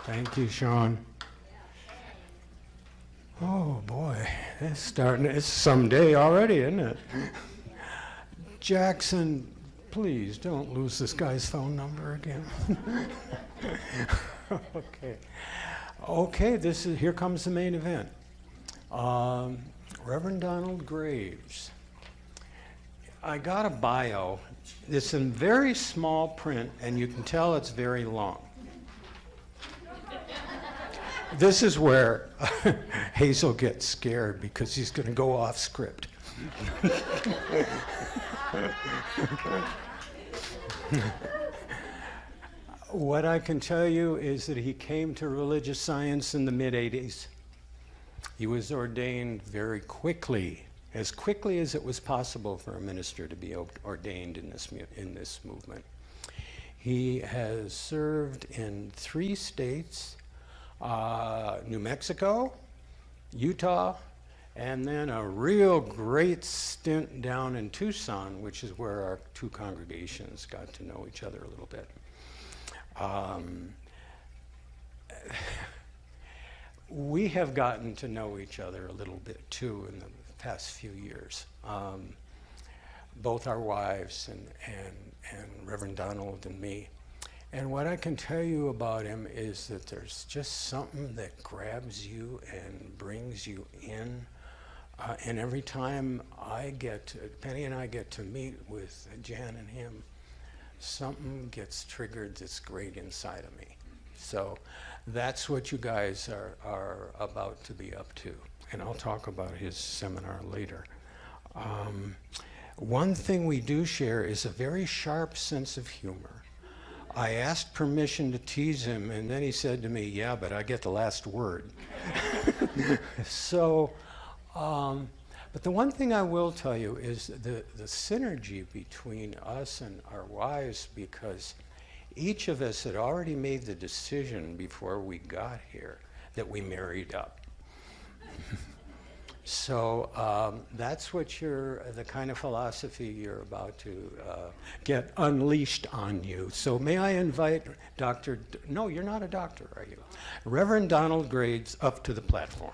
Thank you, Sean. Oh boy, it's someday already, isn't it? Jackson, please don't lose this guy's phone number again. Okay, here comes the main event. Reverend Donald Graves. I got a bio. It's in very small print, and you can tell it's very long. This is where Hazel gets scared because he's going to go off script. What I can tell you is that he came to religious science in the mid-'80s. He was ordained very quickly, as quickly as it was possible for a minister to be ordained in this movement. He has served in 3 states, New Mexico, Utah, and then a real great stint down in Tucson, which is where our 2 congregations got to know each other a little bit. We have gotten to know each other a little bit too in the past few years. Both our wives and Reverend Donald and me. And what I can tell you about him is that there's just something that grabs you and brings you in. And every time Penny and I get to meet with Jan and him, something gets triggered that's great inside of me. So that's what you guys are about to be up to. And I'll talk about his seminar later. One thing we do share is a very sharp sense of humor. I asked permission to tease him, and then he said to me, "Yeah, but I get the last word." So, but the one thing I will tell you is the synergy between us and our wives, because each of us had already made the decision before we got here that we married up. So that's what the kind of philosophy you're about to get unleashed on you. So may I invite no, you're not a doctor, are you? Reverend Donald Graves up to the platform.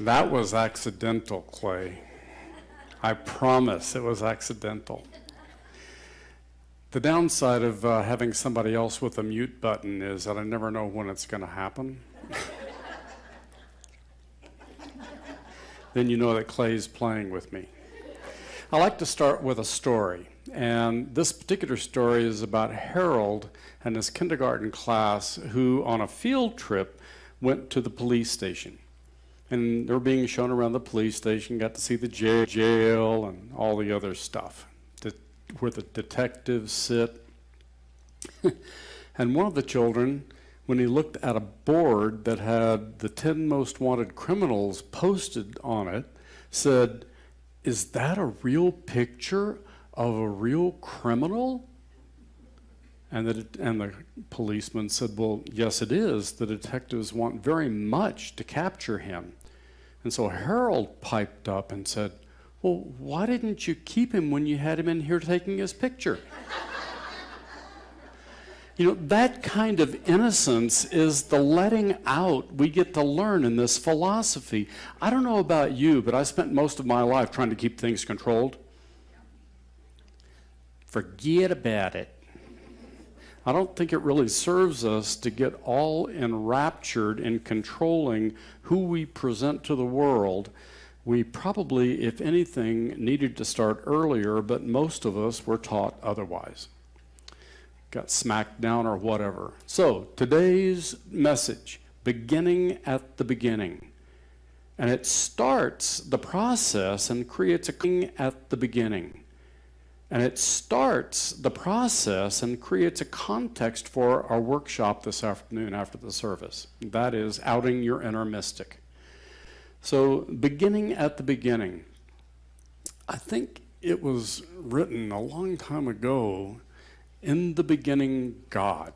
That was accidental, Clay. I promise it was accidental. The downside of having somebody else with a mute button is that I never know when it's going to happen. Then you know that Clay's playing with me. I like to start with a story. And this particular story is about Harold and his kindergarten class who, on a field trip, went to the police station. And they were being shown around the police station, got to see the jail and all the other stuff, where the detectives sit. And one of the children, when he looked at a board that had the 10 most wanted criminals posted on it, said, "Is that a real picture of a real criminal?" And the policeman said, "Well, yes, it is. The detectives want very much to capture him." And so Harold piped up and said, "Well, why didn't you keep him when you had him in here taking his picture?" You know, that kind of innocence is the letting out we get to learn in this philosophy. I don't know about you, but I spent most of my life trying to keep things controlled. Forget about it. I don't think it really serves us to get all enraptured in controlling who we present to the world. We probably, if anything, needed to start earlier, but most of us were taught otherwise. Got smacked down or whatever. So today's message, beginning at the beginning. And it starts the process and creates a at the beginning. And it starts the process and creates a context for our workshop this afternoon after the service. That is outing your inner mystic. So, beginning at the beginning. I think it was written a long time ago, in the beginning, God.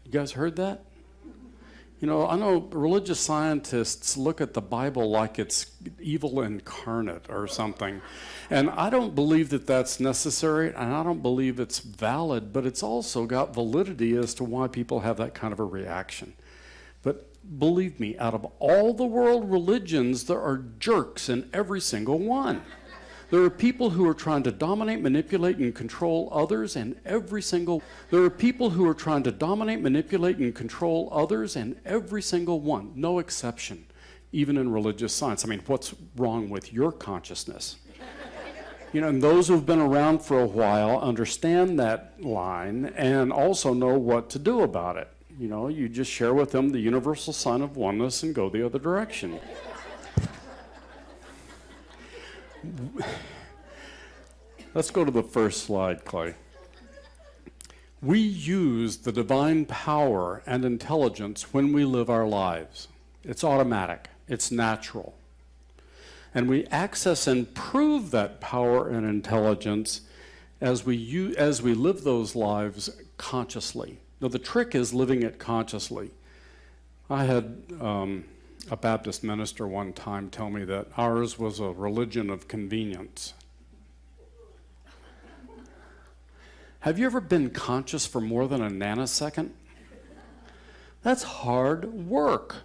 You guys heard that? You know, I know religious scientists look at the Bible like it's evil incarnate or something. And I don't believe that that's necessary, and I don't believe it's valid, but it's also got validity as to why people have that kind of a reaction. But believe me, out of all the world religions, there are jerks in every single one. There are people who are trying to dominate, manipulate, and control others, and there are people who are trying to dominate, manipulate, and control others, and every single one, no exception, even in religious science. I mean, what's wrong with your consciousness? You know, and those who've been around for a while understand that line and also know what to do about it. You know, you just share with them the universal sign of oneness and go the other direction. Let's go to the first slide, Clay. We use the divine power and intelligence when we live our lives. It's automatic. It's natural. And we access and prove that power and intelligence as we live those lives consciously. Now, the trick is living it consciously. I had a Baptist minister one time tell me that ours was a religion of convenience. Have you ever been conscious for more than a nanosecond? That's hard work.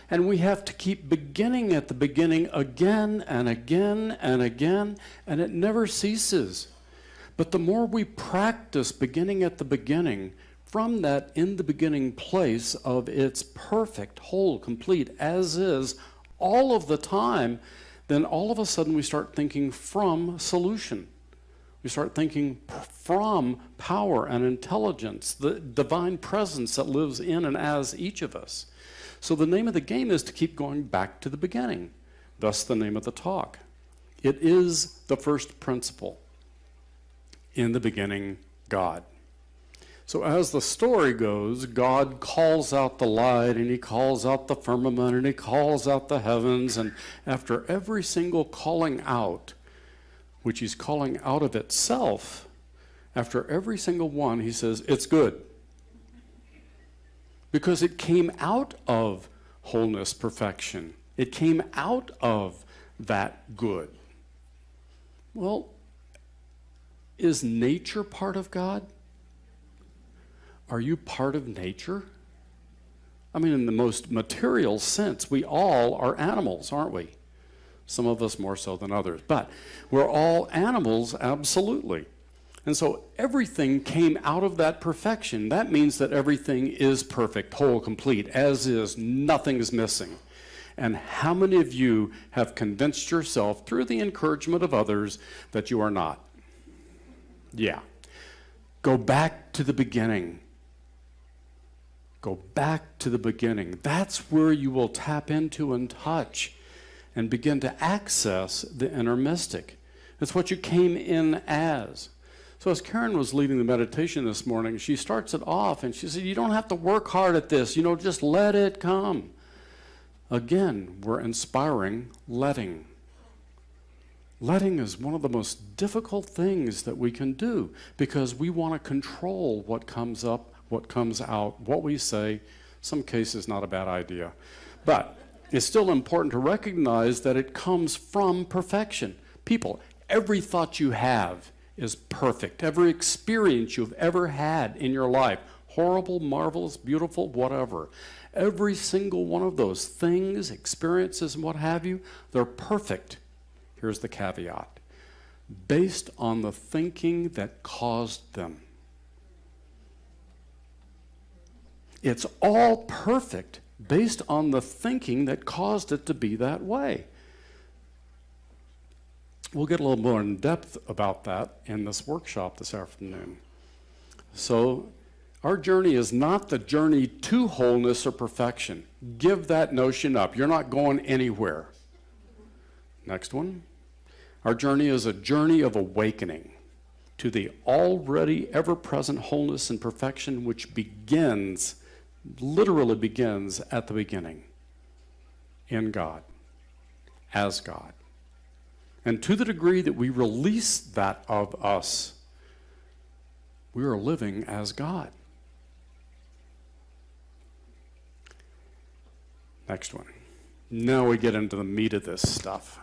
And we have to keep beginning at the beginning again and again and again, and it never ceases. But the more we practice beginning at the beginning, from that in the beginning place of its perfect, whole, complete, as is, all of the time, then all of a sudden we start thinking from solution. We start thinking from power and intelligence, the divine presence that lives in and as each of us. So the name of the game is to keep going back to the beginning. Thus the name of the talk. It is the first principle. In the beginning, God. So as the story goes, God calls out the light, and he calls out the firmament, and he calls out the heavens, and after every single calling out, which he's calling out of itself, after every single one, he says, it's good. Because it came out of wholeness, perfection. It came out of that good. Well, is nature part of God? Are you part of nature? I mean, in the most material sense, we all are animals, aren't we? Some of us more so than others, but we're all animals, absolutely. And so everything came out of that perfection. That means that everything is perfect, whole, complete, as is, nothing is missing. And how many of you have convinced yourself through the encouragement of others that you are not? Yeah. Go back to the beginning. Go back to the beginning. That's where you will tap into and touch and begin to access the inner mystic. It's what you came in as. So as Karen was leading the meditation this morning, she starts it off and she said, you don't have to work hard at this, just let it come. Again, we're inspiring letting. Letting is one of the most difficult things that we can do because we want to control what comes up, what comes out, what we say. Some cases, not a bad idea. But it's still important to recognize that it comes from perfection. People, every thought you have is perfect. Every experience you've ever had in your life, horrible, marvelous, beautiful, whatever. Every single one of those things, experiences, and what have you, they're perfect. Here's the caveat. Based on the thinking that caused them. It's all perfect based on the thinking that caused it to be that way. We'll get a little more in depth about that in this workshop this afternoon. So our journey is not the journey to wholeness or perfection. Give that notion up. You're not going anywhere. Next one. Our journey is a journey of awakening to the already ever-present wholeness and perfection which begins, literally begins at the beginning, in God. as God. And to the degree that we release that of us, we are living as God. Next one. Now we get into the meat of this stuff.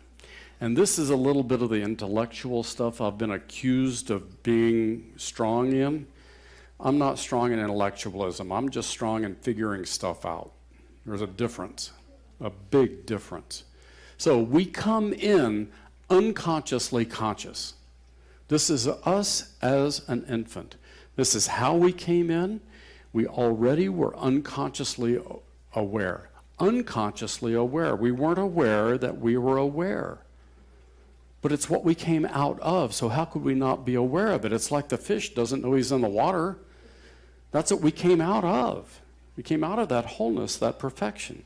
And this is a little bit of the intellectual stuff I've been accused of being strong in. I'm not strong in intellectualism. I'm just strong in figuring stuff out. There's a difference, a big difference. So we come in unconsciously conscious. This is us as an infant. This is how we came in. We already were unconsciously aware. Unconsciously aware. We weren't aware that we were aware. But it's what we came out of, so how could we not be aware of it? It's like the fish doesn't know he's in the water. That's what we came out of. We came out of that wholeness, that perfection.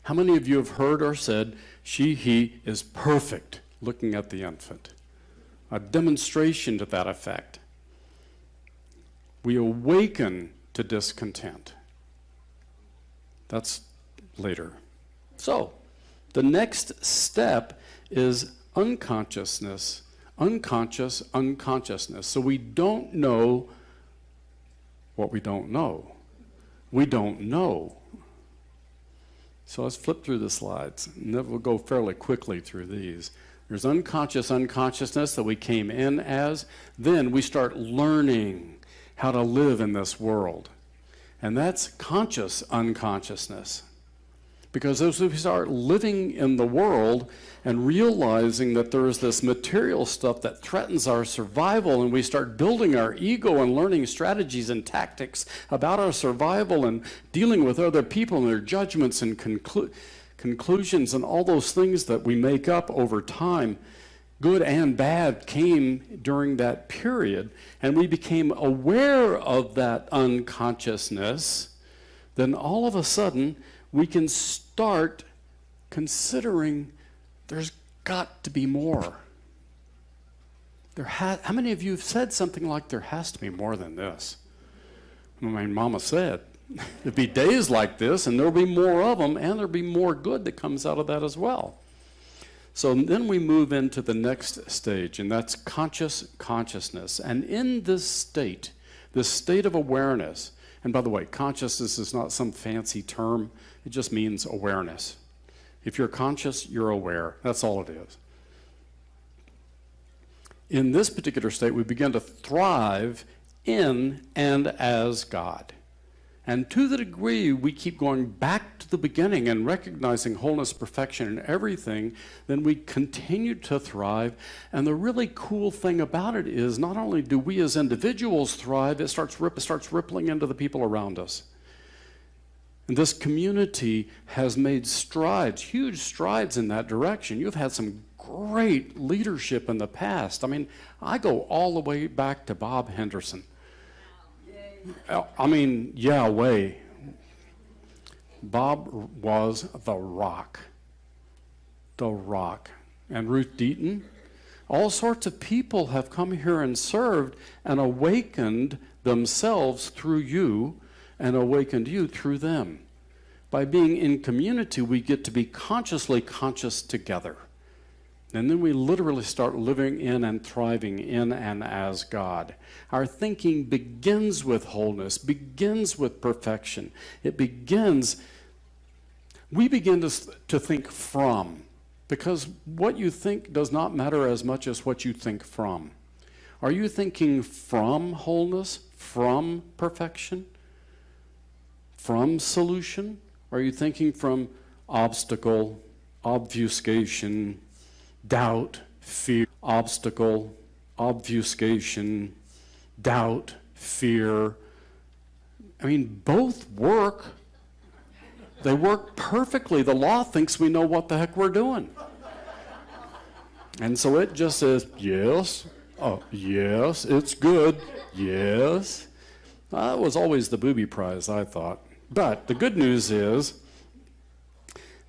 How many of you have heard or said, he is perfect, looking at the infant? A demonstration to that effect. We awaken to discontent. That's later. So, the next step is unconsciousness, unconscious unconsciousness. So we don't know what we don't know. We don't know. So let's flip through the slides, and then we'll go fairly quickly through these. There's unconscious unconsciousness that we came in as. Then we start learning how to live in this world. And that's conscious unconsciousness. Because as we start living in the world and realizing that there is this material stuff that threatens our survival, and we start building our ego and learning strategies and tactics about our survival and dealing with other people and their judgments and conclusions and all those things that we make up over time, good and bad, came during that period, and we became aware of that unconsciousnness, then all of a sudden we can start considering there's got to be more. How many of you have said something like, there has to be more than this? I mean, Mama said, there'll be days like this, and there'll be more of them, and there'll be more good that comes out of that as well. So then we move into the next stage, and that's conscious consciousness. And in this state of awareness, and by the way, consciousness is not some fancy term. It just means awareness. If you're conscious, you're aware. That's all it is. In this particular state, we begin to thrive in and as God. And to the degree we keep going back to the beginning and recognizing wholeness, perfection in everything, then we continue to thrive. And the really cool thing about it is not only do we as individuals thrive, it starts rippling into the people around us. And this community has made strides, huge strides in that direction. You've had some great leadership in the past. I mean, I go all the way back to Bob Henderson. I mean, yeah, way. Bob was the rock. The rock. And Ruth Deaton. All sorts of people have come here and served and awakened themselves through you and awakened you through them. By being in community, we get to be consciously conscious together. And then we literally start living in and thriving in and as God. Our thinking begins with wholeness, begins with perfection. We begin to think from, because what you think does not matter as much as what you think from. Are you thinking from wholeness, from perfection, from solution? Are you thinking from obstacle, obfuscation, doubt, fear, obstacle, obfuscation, doubt, fear? I mean, both work. They work perfectly. The law thinks we know what the heck we're doing. And so it just says, yes, oh, yes, it's good, yes. That was always the booby prize, I thought. But the good news is,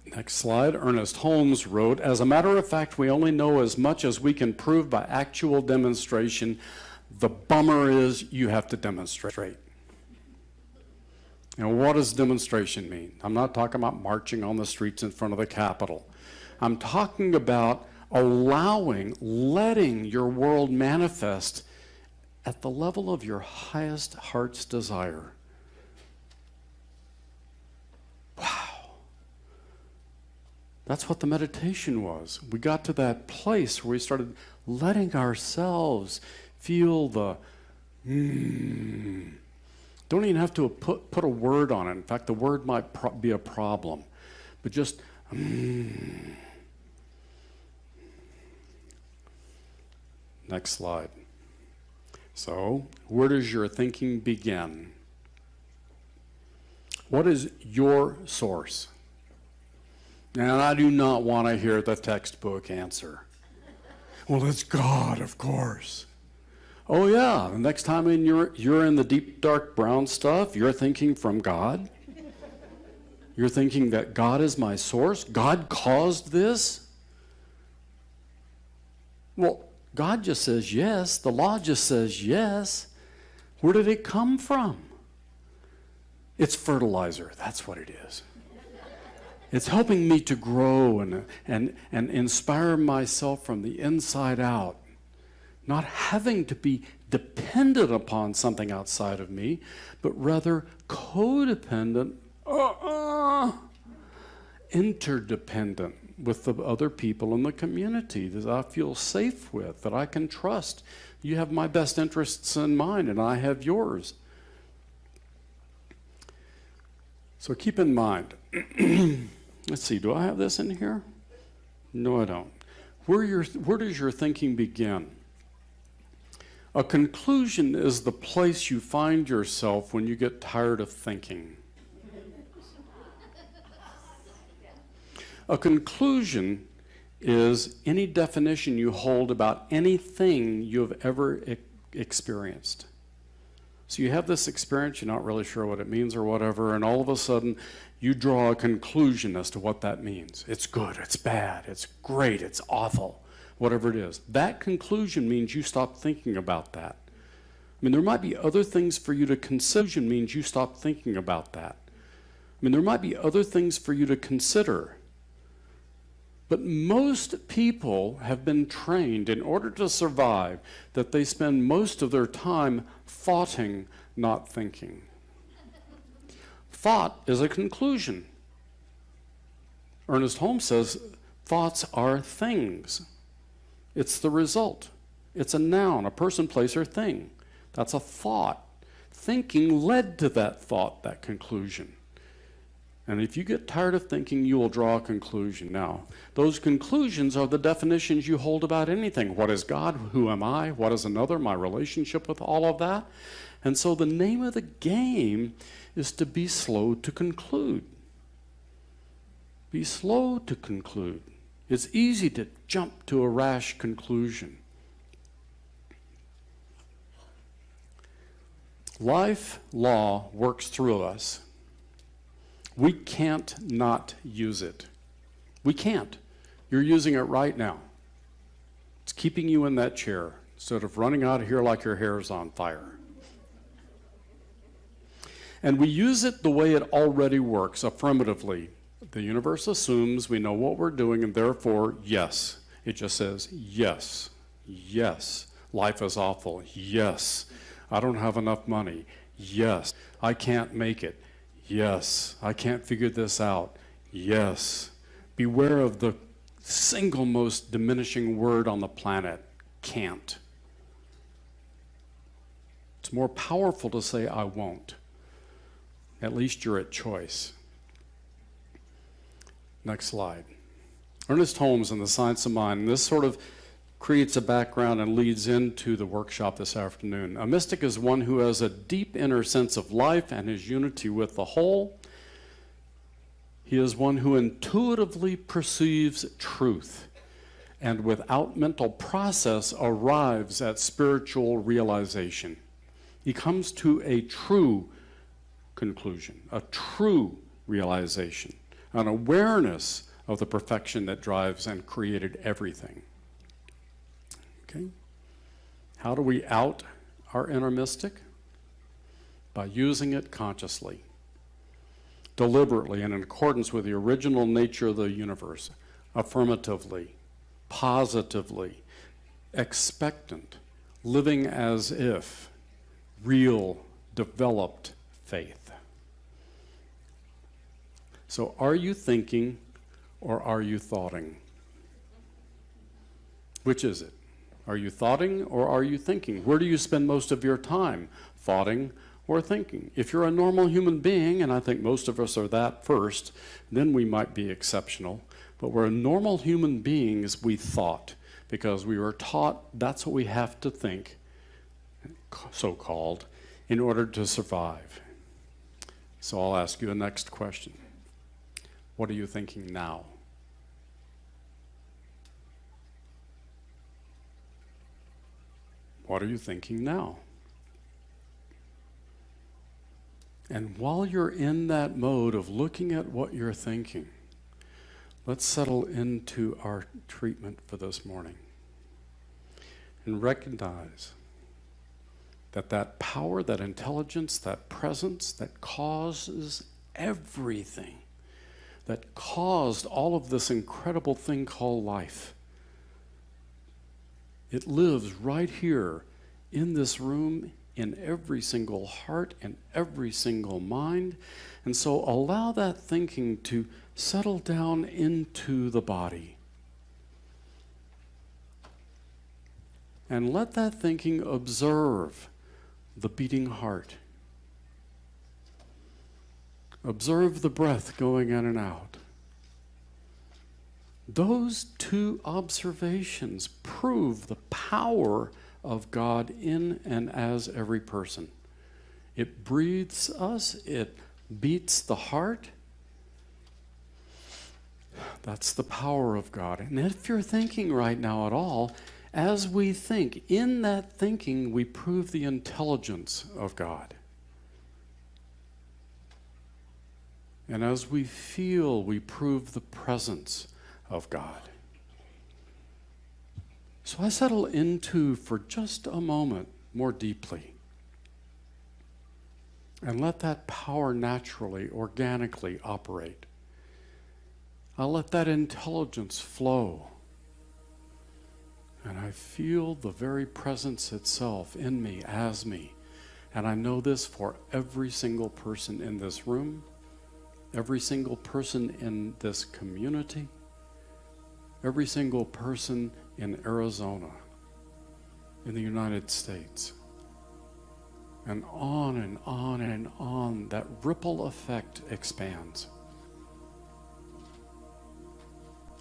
next slide, Ernest Holmes wrote, as a matter of fact, we only know as much as we can prove by actual demonstration. The bummer is you have to demonstrate. Now, what does demonstration mean? I'm not talking about marching on the streets in front of the Capitol. I'm talking about allowing, letting your world manifest at the level of your highest heart's desire. Wow. That's what the meditation was. We got to that place where we started letting ourselves feel the Don't even have to put a word on it. In fact, the word might be a problem. But just Next slide. So, where does your thinking begin? What is your source? And I do not want to hear the textbook answer. Well, it's God, of course. Oh yeah, the next time you're in the deep, dark, brown stuff, you're thinking from God. You're thinking that God is my source. God caused this. Well, God just says yes. The law just says yes. Where did it come from? It's fertilizer. That's what it is. It's helping me to grow and inspire myself from the inside out. Not having to be dependent upon something outside of me, but rather codependent, interdependent with the other people in the community that I feel safe with, that I can trust. You have my best interests in mind, and I have yours. So keep in mind, let's see, do I have this in here? No, I don't. Where does your thinking begin? A conclusion is the place you find yourself when you get tired of thinking. A conclusion is any definition you hold about anything you have ever experienced. So you have this experience, you're not really sure what it means or whatever, and all of a sudden you draw a conclusion as to what that means. It's good, it's bad, it's great, it's awful, whatever it is. That conclusion means you stop thinking about that. I mean, there might be other things for you to consider, means you stop thinking about that. I mean, there might be other things for you to consider. But most people have been trained in order to survive that they spend most of their time thoughting, not thinking. Thought is a conclusion. Ernest Holmes says thoughts are things. It's the result. It's a noun, a person, place, or thing. That's a thought. Thinking led to that thought, that conclusion. And if you get tired of thinking, you will draw a conclusion. Now, those conclusions are the definitions you hold about anything. What is God? Who am I? What is another? My relationship with all of that. And so the name of the game is to be slow to conclude. Be slow to conclude. It's easy to jump to a rash conclusion. Life law works through us. We can't not use it. We can't. You're using it right now. It's keeping you in that chair instead of running out of here like your hair is on fire. And we use it the way it already works, affirmatively. The universe assumes we know what we're doing, and therefore, yes. It just says, yes, yes. Life is awful, yes. I don't have enough money, yes. I can't make it, yes. I can't figure this out, yes. Beware of the single most diminishing word on the planet, can't. It's more powerful to say, I won't. At least you're at choice. Next slide. Ernest Holmes and the Science of Mind. And this sort of creates a background and leads into the workshop this afternoon. A mystic is one who has a deep inner sense of life and his unity with the whole. He is one who intuitively perceives truth and without mental process arrives at spiritual realization. He comes to a true conclusion, a true realization, an awareness of the perfection that drives and created everything. Okay? How do we out our inner mystic? By using it consciously, deliberately, and in accordance with the original nature of the universe. affirmatively, positively, expectant, living as if, real, developed faith. So are you thinking or are you thoughting? Which is it? Are you thoughting or are you thinking? Where do you spend most of your time? Thoughting or thinking? If you're a normal human being, and I think most of us are that first, then we might be exceptional. But we're normal human beings, we thought, because we were taught that's what we have to think, so-called, in order to survive. So I'll ask you the next question. What are you thinking now? What are you thinking now? And while you're in that mode of looking at what you're thinking, let's settle into our treatment for this morning and recognize that that power, that intelligence, that presence that causes everything, that caused all of this incredible thing called life, it lives right here in this room, in every single heart and every single mind. And so allow that thinking to settle down into the body. And let that thinking observe the beating heart. Observe the breath going in and out. Those two observations prove the power of God in and as every person. It breathes us, it beats the heart. That's the power of God. And if you're thinking right now at all, as we think, in that thinking, we prove the intelligence of God. And as we feel, we prove the presence of God. So I settle into, for just a moment, more deeply. And let that power naturally, organically operate. I'll let that intelligence flow. And I feel the very presence itself in me, as me. And I know this for every single person in this room, every single person in this community, every single person in Arizona, in the United States. And on and on and on, that ripple effect expands.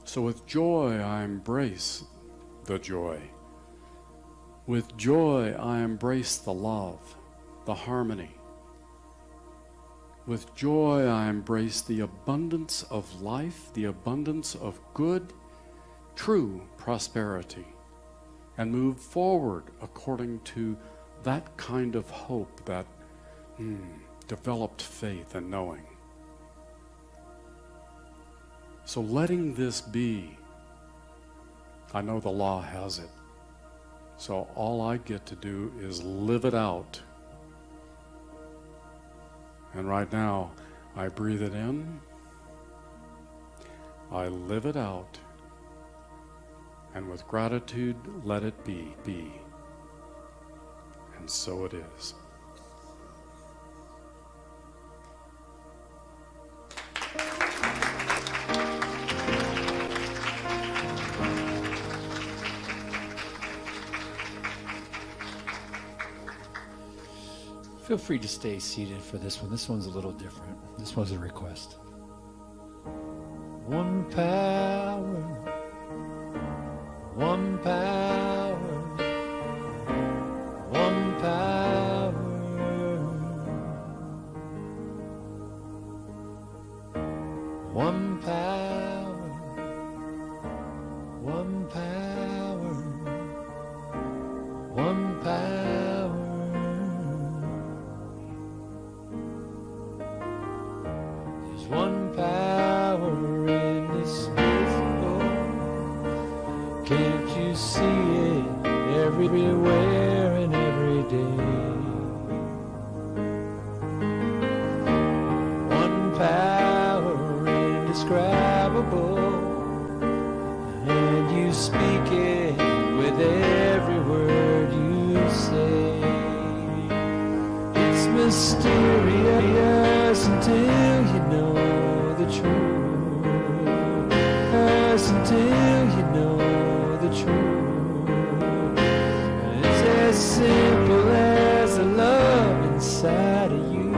So with joy, I embrace the joy. With joy, I embrace the love, the harmony. With joy, I embrace the abundance of life, the abundance of good, true prosperity, and move forward according to that kind of hope, that developed faith and knowing. So letting this be, I know the law has it, so all I get to do is live it out. And right now, I breathe it in, I live it out, and with gratitude, let it be. And so it is. Feel free to stay seated for this one. This one's a little different. This was a request. One power, one power, one power, one power, one power, one power. There's one power in this world. Can't you see it everywhere and every day? One power indescribable, speak it with every word you say. It's mysterious until you know the truth. Yes, until you know the truth. It's as simple as the love inside of you.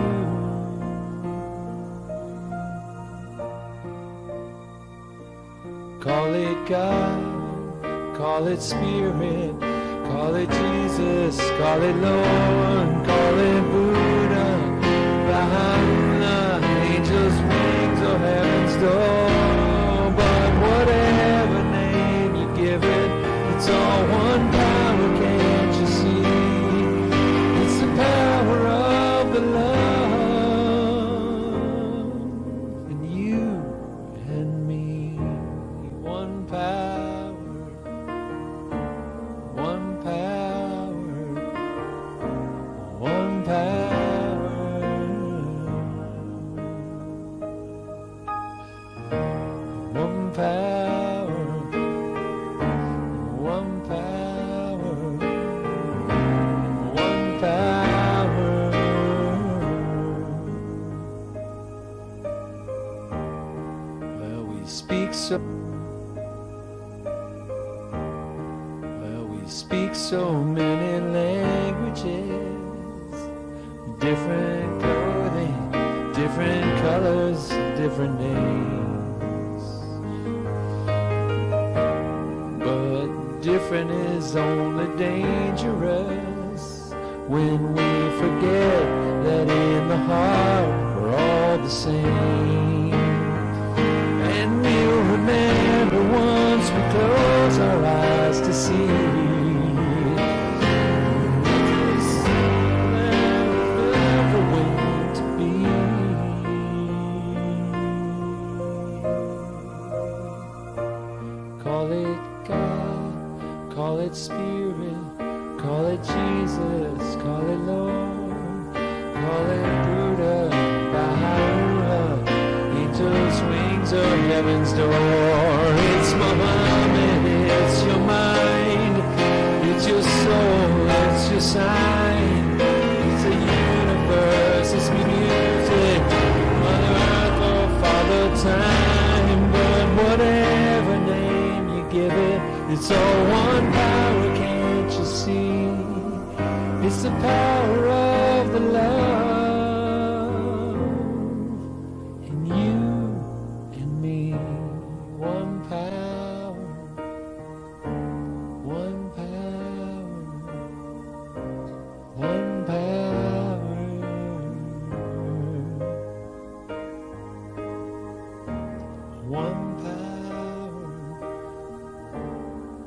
Call it God, call it Spirit, call it Jesus, call it Lord, call it Buddha, Baha'u'llah, angels' wings or heaven's door. But whatever name you give it, it's all one power, can't you see? It's the power of the love in you and me. One power, one power, one power, one power, one power, one power. Well, we speak so many languages, different clothing, different colors, different names. But different is only dangerous when we forget that in the heart we're all the same. And we'll remember once we close our eyes to see. Call it God, call it Spirit, call it Jesus, call it Lord, call it Buddha, Baha'u'llah, angels' wings or heaven's door. It's Muhammad, it's your mind, it's your soul, it's your sign, it's the universe, it's music, Mother Earth or Father Time. But whatever name you give it, it's all one power, can't you see? It's the power of the love in you and me. One power, one power, one power, one power,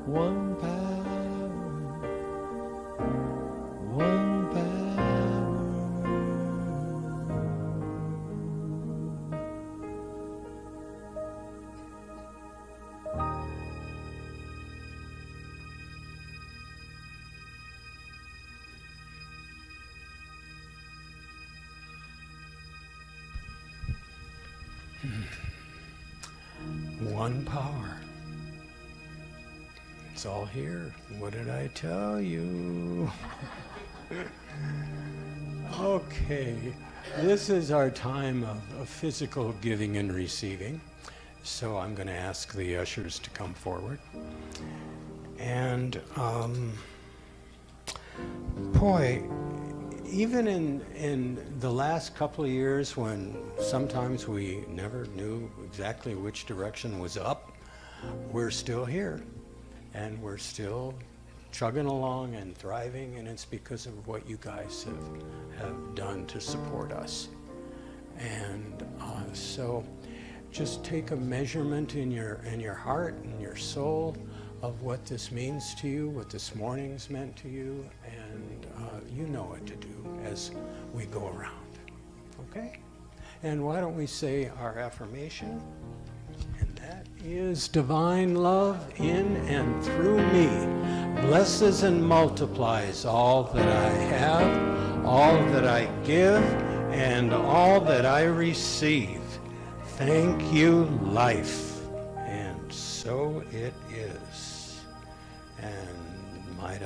one power, one power. One power. It's all here. What did I tell you? Okay, this is our time of physical giving and receiving. So I'm going to ask the ushers to come forward. And boy, even in the last couple of years when sometimes we never knew exactly which direction was up, we're still here. And we're still chugging along and thriving, and it's because of what you guys have done to support us. And so just take a measurement in your heart and your soul of what this means to you, what this morning's meant to you, and you know what to do as we go around. Okay? And why don't we say our affirmation? And that is divine love in and through me blesses and multiplies all that I have, all that I give, and all that I receive. Thank you, life. And so it is. And